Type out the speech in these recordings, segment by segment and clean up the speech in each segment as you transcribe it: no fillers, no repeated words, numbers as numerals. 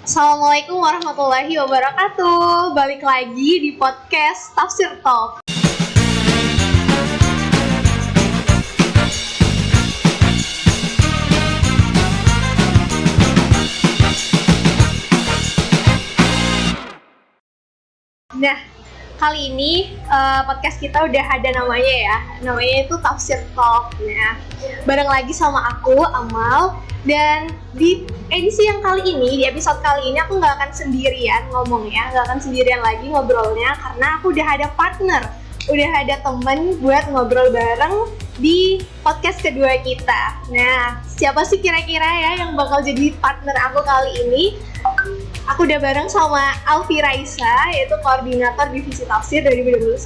Assalamualaikum warahmatullahi wabarakatuh. Balik lagi di podcast Tafsir Talk. Nah, kali ini podcast kita udah ada namanya ya. Namanya itu Tafsir Talk. Nah, bareng lagi sama aku, Amal. Dan di edisi yang kali ini, di episode kali ini aku nggak akan sendirian ngomongnya, nggak akan sendirian lagi ngobrolnya, karena aku udah ada partner, udah ada temen buat ngobrol bareng di podcast kedua kita. Nah, siapa sih kira-kira ya yang bakal jadi partner aku kali ini? Aku udah bareng sama Alfi Raisa, yaitu koordinator divisi tafsir 2021.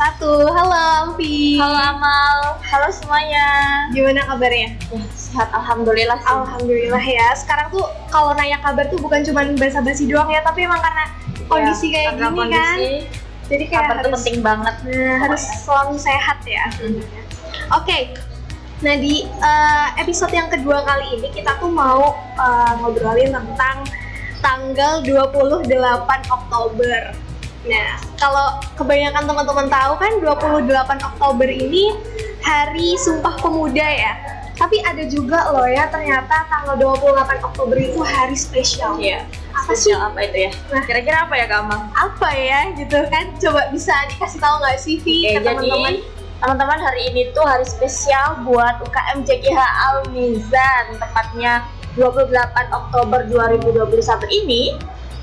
Halo Alfi. Halo Amal, halo semuanya. Gimana kabarnya? Ya, sehat alhamdulillah sih. Alhamdulillah ya. Sekarang tuh kalau nanya kabar tuh bukan cuma basa-basi doang ya, tapi emang karena kondisi kayak gini kondisi, kan. Jadi kayak kabar tuh penting banget. Harus selalu sehat ya. Oke. Nah di episode yang kedua kali ini kita tuh mau ngobrolin tentang tanggal 28 Oktober. Nah, kalau kebanyakan teman-teman tahu kan 28 Oktober ini Hari Sumpah Pemuda ya. Tapi ada juga loh ya, ternyata tanggal 28 Oktober itu hari spesial. Iya. Apa spesial sih? Apa itu ya? Nah, kira-kira apa ya Kak Amal? Apa ya gitu kan? Coba bisa dikasih tahu nggak sih Vi ke teman-teman? Teman-teman, hari ini tuh hari spesial buat UKM JKH Al-Mizan, tepatnya 28 Oktober 2021 ini.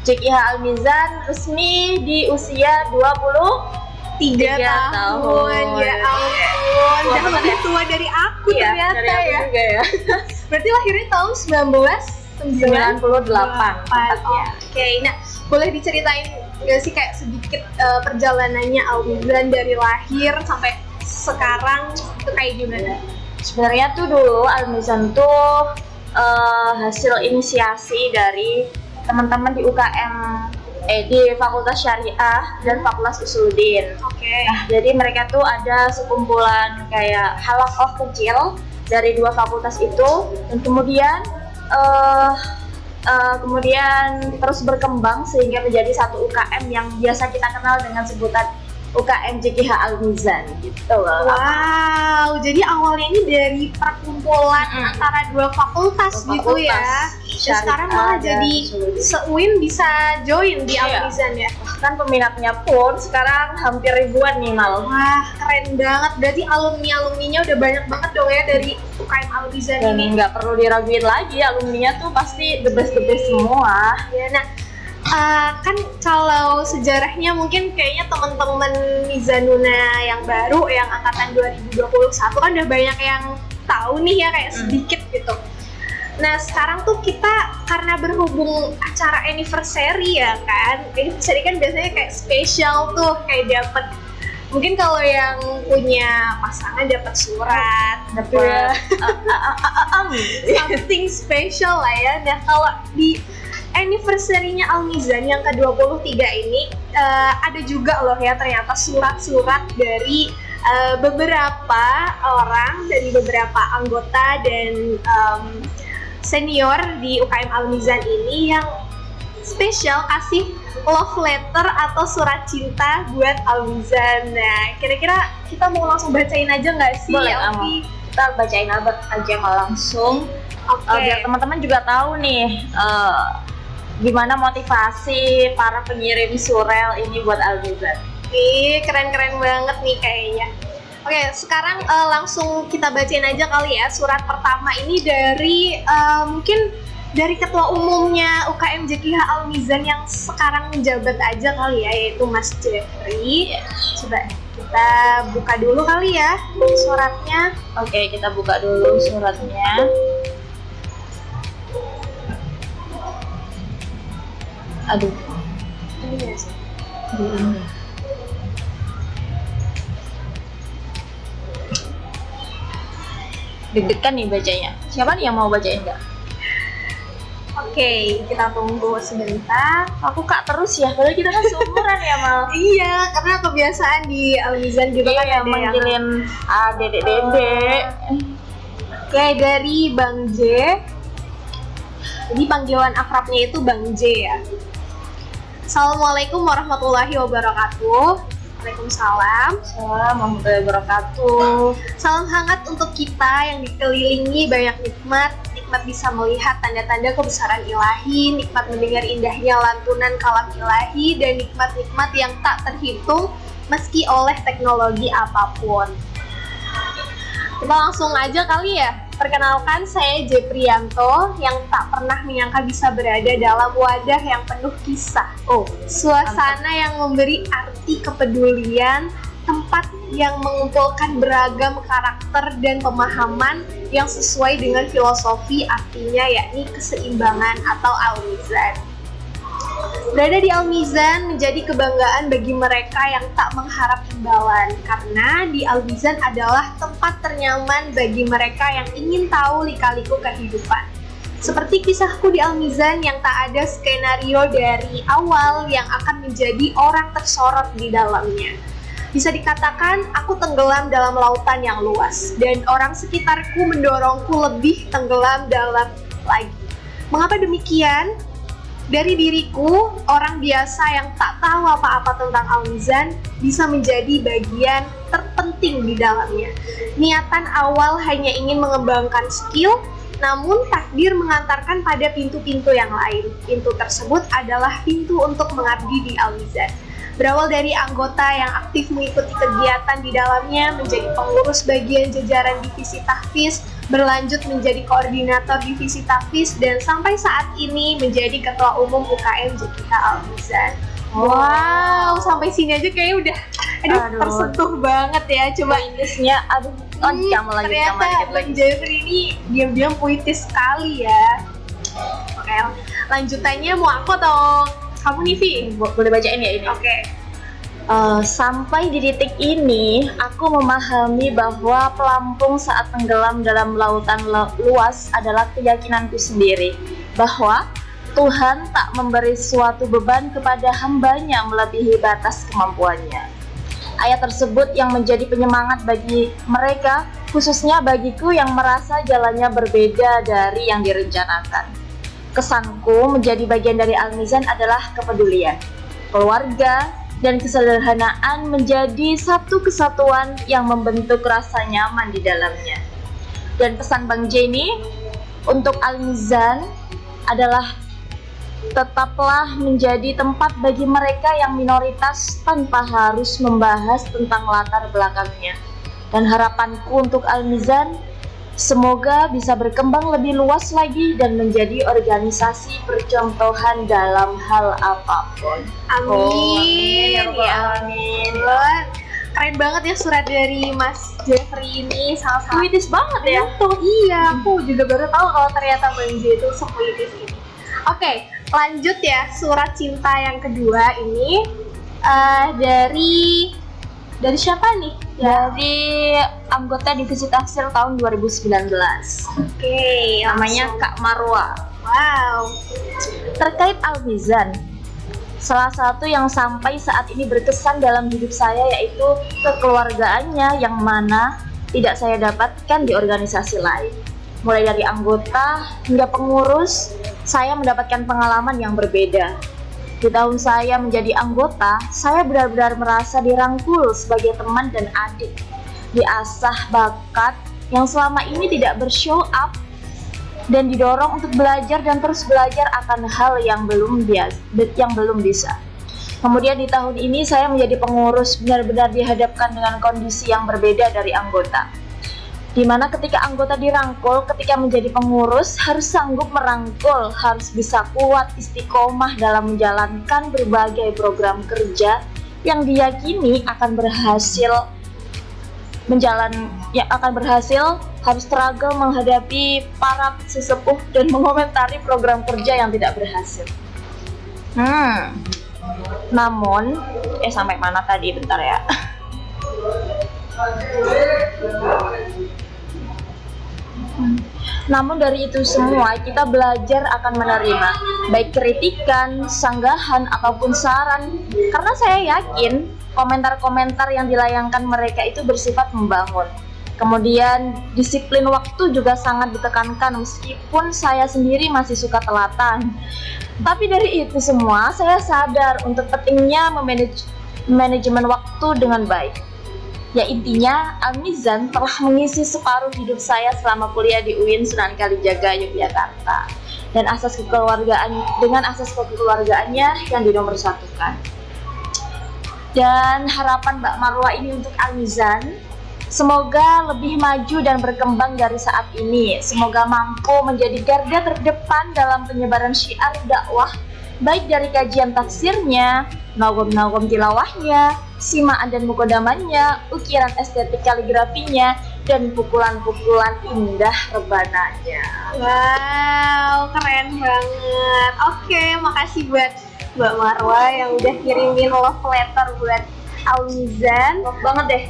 JKH Al-Mizan resmi di usia 23 tahun. Ya ampun, jangan lebih tua dari aku ternyata dari aku ya. Juga ya. Berarti lahirnya tahun 1998. Oke, nah boleh diceritain nggak sih kayak sedikit perjalanannya Al-Mizan dari lahir sampai sekarang itu kayak gimana? Sebenarnya tuh dulu Al-Mizan tuh hasil inisiasi dari teman-teman di UKM di Fakultas Syariah dan Fakultas Usuluddin. Oke. Nah, jadi mereka tuh ada sekumpulan kayak halaqah kecil dari dua fakultas itu, dan kemudian terus berkembang sehingga menjadi satu UKM yang biasa kita kenal dengan sebutan UKM JKH Al-Mizan gitu loh. Wow, jadi awalnya ini dari perkumpulan antara dua fakultas gitu ya. Dan sekarang malah jadi se-UIN bisa join di Al-Mizan ya. Bahkan peminatnya pun sekarang hampir ribuan nih Mal. Wah, keren banget. Berarti alumni-alumninya udah banyak banget dong ya dari UKM Al-Mizan ini. Dan nggak perlu diraguin lagi, alumninya tuh pasti the best semua. Ya, nah kan kalau sejarahnya mungkin kayaknya teman-teman Mizanuna yang baru yang angkatan 2021 kan udah banyak yang tahu nih ya kayak sedikit gitu. Nah sekarang tuh kita karena berhubung acara anniversary ya kan, anniversary kan biasanya kayak spesial tuh, kayak dapet mungkin kalau yang punya pasangan dapat surat, dapat something special lah ya. Nah kalau di anniversary-nya Al-Mizan yang ke-23 ini ada juga loh ya ternyata surat-surat dari beberapa orang, dari beberapa anggota dan senior di UKM Al-Mizan ini yang spesial kasih love letter atau surat cinta buat Al-Mizan. Nah, kira-kira kita mau langsung bacain aja nggak sih? Boleh, Amal. Kita bacain aja langsung. Biar teman-teman juga tahu nih gimana motivasi para pengirim surel ini buat Al-Mizan. Ih, keren-keren banget nih kayaknya. Oke, sekarang langsung kita bacain aja kali ya. Surat pertama ini dari mungkin dari ketua umumnya UKM JKH Al-Mizan yang sekarang menjabat aja kali ya, yaitu Mas Jeffrey. Coba kita buka dulu kali ya suratnya. Oke, kita buka dulu suratnya. Aduh, ini ya sih. Deg-degan nih bacanya. Siapa nih yang mau bacain nggak? Oke, kita tunggu sebentar. Aku kak terus ya, padahal kita kan seumuran ya Mal. Iya, karena kebiasaan di Al-Mizan gitu kan ada manggilin dedek-dedek. Oke, dari Bang J. Jadi panggilan akrabnya itu Bang J ya. Assalamualaikum warahmatullahi wabarakatuh. Waalaikumsalam. Assalamualaikum warahmatullahi wabarakatuh. Salam hangat untuk kita yang dikelilingi banyak nikmat. Nikmat bisa melihat tanda-tanda kebesaran ilahi, nikmat mendengar indahnya lantunan kalam ilahi, dan nikmat-nikmat yang tak terhitung meski oleh teknologi apapun. Kita langsung aja kali ya. Perkenalkan, saya Jeprianto yang tak pernah menyangka bisa berada dalam wadah yang penuh kisah. Suasana yang memberi arti kepedulian, tempat yang mengumpulkan beragam karakter dan pemahaman yang sesuai dengan filosofi artinya, yakni keseimbangan atau al-mizan. Berada di Al-Mizan menjadi kebanggaan bagi mereka yang tak mengharap imbalan, karena di Al-Mizan adalah tempat ternyaman bagi mereka yang ingin tahu lika-liku kehidupan. Seperti kisahku di Al-Mizan yang tak ada skenario dari awal yang akan menjadi orang tersorot di dalamnya. Bisa dikatakan aku tenggelam dalam lautan yang luas, dan orang sekitarku mendorongku lebih tenggelam dalam lagi. Mengapa demikian? Dari diriku, orang biasa yang tak tahu apa-apa tentang Al-Mizan bisa menjadi bagian terpenting di dalamnya. Niatan awal hanya ingin mengembangkan skill, namun takdir mengantarkan pada pintu-pintu yang lain. Pintu tersebut adalah pintu untuk mengabdi di Al-Mizan. Berawal dari anggota yang aktif mengikuti kegiatan di dalamnya, menjadi pengurus bagian jajaran divisi tahfiz, berlanjut menjadi koordinator divisi tahfiz, dan sampai saat ini menjadi ketua umum UKM JKK Al-Mizan. Wow, sampai sini aja kayaknya udah tersentuh banget ya. Coba Inggrisnya, ternyata Bang Jeffrey ini diam-diam puitis sekali ya. Oke, lanjutannya mau aku atau kamu nih, Vi? Boleh bacain ya ini? Oke. Sampai di titik ini, aku memahami bahwa pelampung saat tenggelam dalam lautan luas adalah keyakinanku sendiri, bahwa Tuhan tak memberi suatu beban kepada hambanya melebihi batas kemampuannya. Ayat tersebut yang menjadi penyemangat bagi mereka, khususnya bagiku yang merasa jalannya berbeda dari yang direncanakan. Kesanku menjadi bagian dari Al-Mizan adalah kepedulian, keluarga, dan kesederhanaan menjadi satu kesatuan yang membentuk rasa nyaman di dalamnya. Dan pesan Bang Jenny untuk Al-Mizan adalah tetaplah menjadi tempat bagi mereka yang minoritas tanpa harus membahas tentang latar belakangnya. Dan harapanku untuk Al-Mizan, semoga bisa berkembang lebih luas lagi dan menjadi organisasi percontohan dalam hal apapun. Amin. Amin. Keren banget ya surat dari Mas Jeffrey ini, salah-salah Puitis banget ya. Iya, aku juga baru tahu kalau ternyata Bang J itu sepuitis ini. Oke, lanjut ya, surat cinta yang kedua ini dari siapa nih? Dari anggota divisi tafsir tahun 2019. Oke, Namanya langsung. Kak Marwa. Wow. Terkait Al-Mizan, salah satu yang sampai saat ini berkesan dalam hidup saya yaitu kekeluargaannya yang mana tidak saya dapatkan di organisasi lain. Mulai dari anggota hingga pengurus, saya mendapatkan pengalaman yang berbeda. Di tahun saya menjadi anggota, saya benar-benar merasa dirangkul sebagai teman dan adik. Diasah bakat yang selama ini tidak bershow up dan didorong untuk belajar dan terus belajar akan hal yang belum bisa. Kemudian di tahun ini saya menjadi pengurus, benar-benar dihadapkan dengan kondisi yang berbeda dari anggota. Di mana ketika anggota dirangkul, ketika menjadi pengurus harus sanggup merangkul, harus bisa kuat istiqomah dalam menjalankan berbagai program kerja yang diyakini akan berhasil harus struggle menghadapi para sesepuh dan mengomentari program kerja yang tidak berhasil. Namun, sampai mana tadi? Bentar ya. Namun dari itu semua kita belajar akan menerima baik kritikan, sanggahan ataupun saran, karena saya yakin komentar-komentar yang dilayangkan mereka itu bersifat membangun. Kemudian disiplin waktu juga sangat ditekankan, meskipun saya sendiri masih suka telatan. Tapi dari itu semua, saya sadar untuk pentingnya manajemen waktu dengan baik. Ya intinya, Al-Mizan telah mengisi separuh hidup saya selama kuliah di UIN Sunan Kalijaga, Yogyakarta. Dan dengan asas kekeluargaannya yang dinomorsatukan. Dan harapan Mbak Marwa ini untuk Al-Mizan, semoga lebih maju dan berkembang dari saat ini. Semoga mampu menjadi garda terdepan dalam penyebaran syiar dakwah, baik dari kajian tafsirnya, nawam tilawahnya, simaan dan mukodamannya, ukiran estetik kaligrafinya, dan pukulan-pukulan indah rebananya. Wow, keren banget. Oke, makasih buat Mbak Marwa yang udah kirimin love letter buat Al-Mizan. Love banget deh.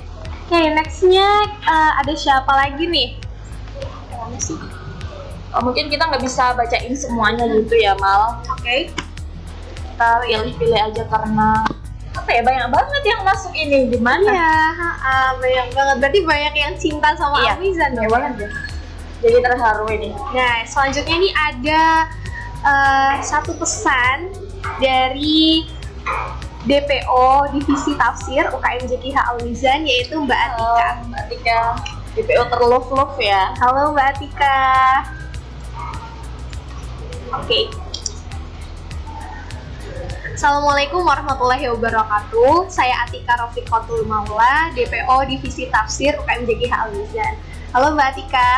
Oke, nextnya ada siapa lagi nih? Mungkin kita nggak bisa bacain semuanya gitu ya, Mal. Oke. Kita pilih-pilih aja karena apa ya, banyak banget yang masuk ini. Gimana? Iya, banyak banget. Berarti banyak yang cinta sama Al-Mizan dong. Iya banget ya. Jadi terharu ini. Nah, selanjutnya nih ada satu pesan dari DPO Divisi Tafsir UKM JKH Al-Mizan, yaitu Mbak Atika. Mbak Atika, DPO terlove ya. Halo Mbak Atika. Oke. Assalamualaikum warahmatullahi wabarakatuh. Saya Atika Rofiqatul Maula, DPO Divisi Tafsir UKM JKH Al-Mizan. Halo Mbak Atika.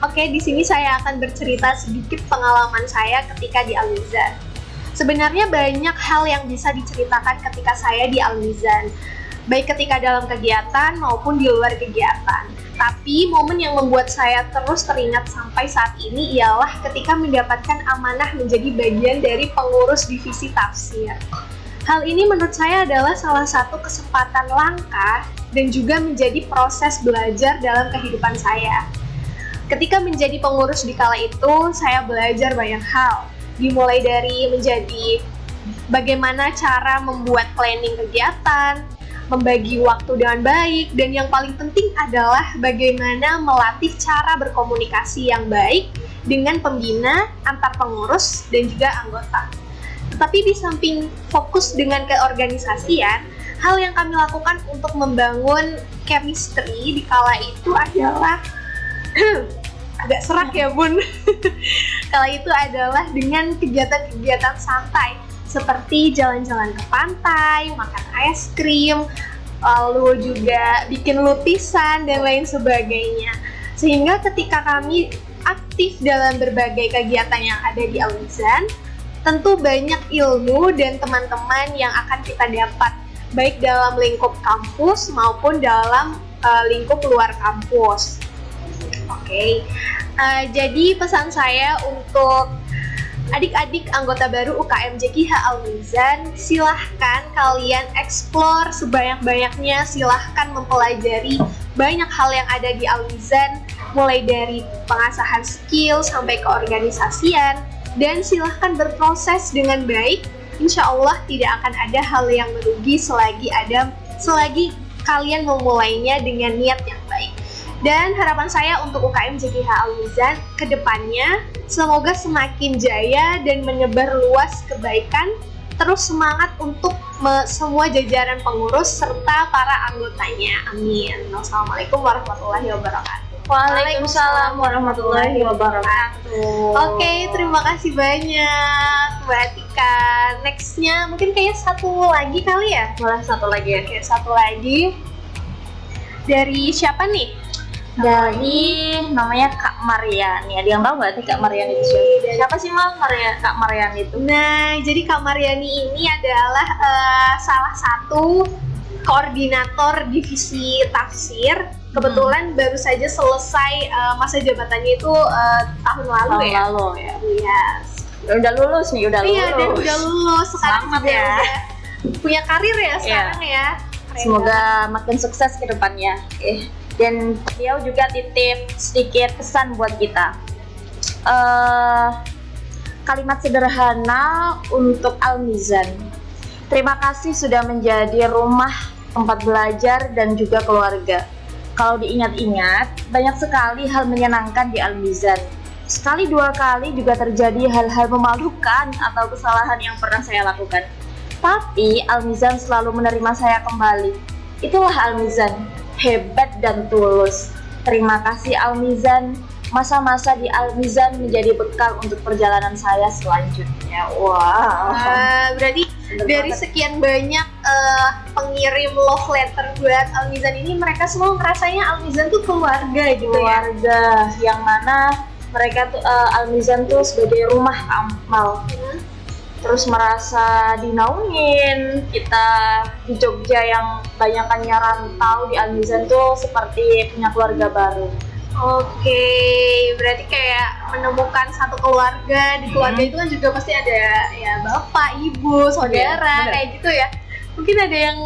Oke, di sini saya akan bercerita sedikit pengalaman saya ketika di Al-Mizan. Sebenarnya banyak hal yang bisa diceritakan ketika saya di Al-Mizan, baik ketika dalam kegiatan maupun di luar kegiatan. Tapi momen yang membuat saya terus teringat sampai saat ini ialah ketika mendapatkan amanah menjadi bagian dari pengurus divisi tafsir. Hal ini menurut saya adalah salah satu kesempatan langka dan juga menjadi proses belajar dalam kehidupan saya. Ketika menjadi pengurus di kala itu, saya belajar banyak hal. Dimulai dari menjadi bagaimana cara membuat planning kegiatan, membagi waktu dengan baik, dan yang paling penting adalah bagaimana melatih cara berkomunikasi yang baik dengan pembina, antar pengurus, dan juga anggota. Tetapi di samping fokus dengan keorganisasian, hal yang kami lakukan untuk membangun chemistry di kala itu adalah agak serak ya Bun. Kala itu adalah dengan kegiatan-kegiatan santai seperti jalan-jalan ke pantai, makan es krim, lalu juga bikin lukisan dan lain sebagainya. Sehingga ketika kami aktif dalam berbagai kegiatan yang ada di Al-Mizan, tentu banyak ilmu dan teman-teman yang akan kita dapat, baik dalam lingkup kampus maupun dalam lingkup luar kampus. Oke, jadi pesan saya untuk adik-adik anggota baru UKM JKH Al-Mizan, silahkan kalian explore sebanyak-banyaknya, silahkan mempelajari banyak hal yang ada di Al-Mizan, mulai dari pengasahan skill sampai keorganisasian, dan silahkan berproses dengan baik. Insya Allah tidak akan ada hal yang merugi selagi kalian memulainya dengan niat yang baik. Dan harapan saya untuk UKM JKH Al-Mizan ke depannya semoga semakin jaya dan menyebar luas kebaikan, terus semangat untuk semua jajaran pengurus serta para anggotanya. Amin. Wassalamualaikum warahmatullahi wabarakatuh. Waalaikumsalam warahmatullahi wabarakatuh. Oke, terima kasih banyak Mbak Atika. Nextnya mungkin kayaknya satu lagi kali ya? Boleh satu lagi. Oke, satu lagi. Dari siapa nih? Dari namanya Kak Mariani. Ada yang tahu nggak sih Kak Mariani itu siapa? Siapa sih Mal Kak Mariani itu? Nah, jadi Kak Mariani ini adalah salah satu koordinator divisi tafsir. Kebetulan baru saja selesai masa jabatannya itu tahun lalu ya. Yes. Udah lulus nih, udah lulus. Iya, dan udah lulus. Sekarang selamat juga ya. udah punya karir ya sekarang ya. Semoga makin sukses ke depannya. Dan beliau juga titip sedikit pesan buat kita. Kalimat sederhana untuk Al-Mizan. Terima kasih sudah menjadi rumah tempat belajar dan juga keluarga. Kalau diingat-ingat, banyak sekali hal menyenangkan di Al-Mizan. sekali dua kali juga terjadi hal-hal memalukan atau kesalahan yang pernah saya lakukan. Tapi Almizan selalu menerima saya kembali. Itulah Almizan, hebat dan tulus. Terima kasih Almizan. Masa-masa di Almizan menjadi bekal untuk perjalanan saya selanjutnya. Wow. Berarti dari sekian banyak pengirim love letter buat Almizan ini, mereka semua merasanya Almizan tuh keluarga gitu ya. Keluarga yang mana mereka tuh Almizan tuh sebagai rumah Amal. Terus merasa dinaungin. Kita di Jogja yang banyakannya rantau, di Almizan tuh seperti punya keluarga baru. Oke, berarti kayak menemukan satu keluarga. Di keluarga itu kan juga pasti ada ya bapak, ibu, saudara, kayak gitu ya. Mungkin ada yang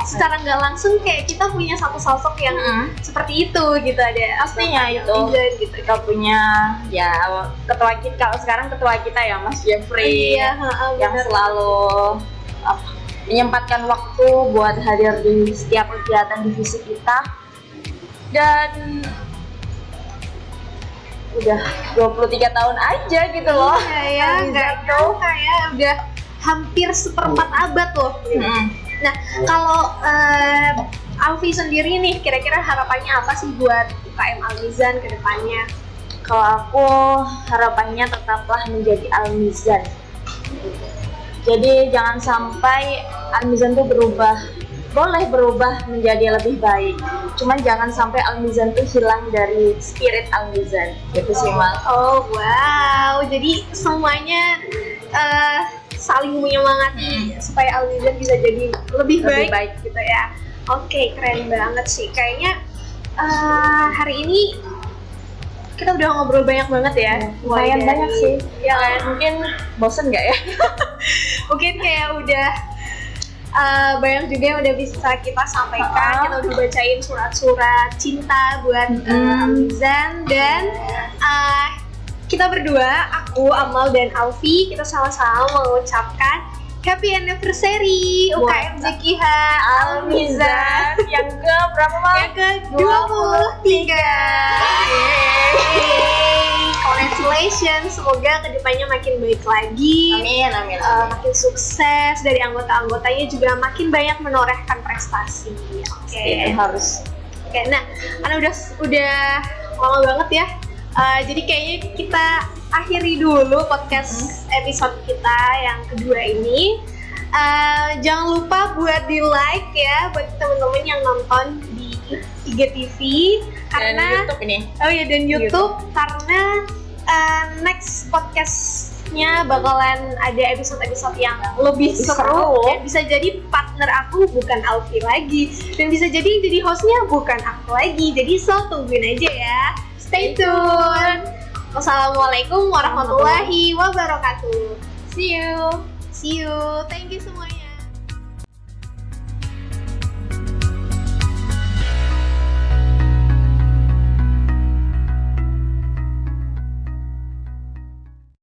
secara nggak langsung kayak kita punya satu sosok yang seperti itu gitu, ada pastinya itu Almizan gitu. Kita punya ya ketua kita, kalau sekarang ketua kita ya Mas Jeffrey, Iya, yang selalu menyempatkan waktu buat hadir di setiap kegiatan divisi kita. Dan udah 23 tahun aja gitu loh. Iya ya, nggak nyangka ya, udah hampir seperempat abad loh. Nah, kalau Alfi sendiri nih, kira-kira harapannya apa sih buat UKM Almizan ke depannya? Kalau aku harapannya tetaplah menjadi Almizan. Jadi jangan sampai Almizan tuh berubah. Boleh berubah menjadi lebih baik, cuman jangan sampai Almizan tuh hilang dari spirit Almizan. Gitu sih Mas. Oh wow, jadi semuanya saling menyemangati supaya Almizan bisa jadi lebih baik gitu ya. Oke, keren banget sih. Kayaknya hari ini kita udah ngobrol banyak banget ya. Lumayan banyak sih. Ya kan? Mungkin bosen nggak ya? Mungkin kayak udah banyak juga yang udah bisa kita sampaikan. Kita udah bacain surat-surat cinta buat Almizan, dan kita berdua, aku, Amal, dan Alfi, kita sama-sama mengucapkan Happy Anniversary UKM JKH Almizan yang ke berapa Mal? yang ke-23. Congratulations, semoga kedepannya makin baik lagi. Amin. Makin sukses, dari anggota-anggotanya juga makin banyak menorehkan prestasi. Itu harus. Oke, nah, karena udah lama banget ya. Jadi kayaknya kita akhiri dulu podcast episode kita yang kedua ini. Jangan lupa buat di like ya buat teman-teman yang nonton di IGTV karena YouTube ini. Oh ya, dan YouTube. Karena next podcastnya bakalan ada episode-episode yang lebih seru. Ya, bisa jadi partner aku bukan Alfi lagi, dan bisa jadi yang jadi hostnya bukan aku lagi. Jadi tungguin aja ya. Stay tune. Wassalamualaikum warahmatullahi wabarakatuh. See you. Thank you semuanya.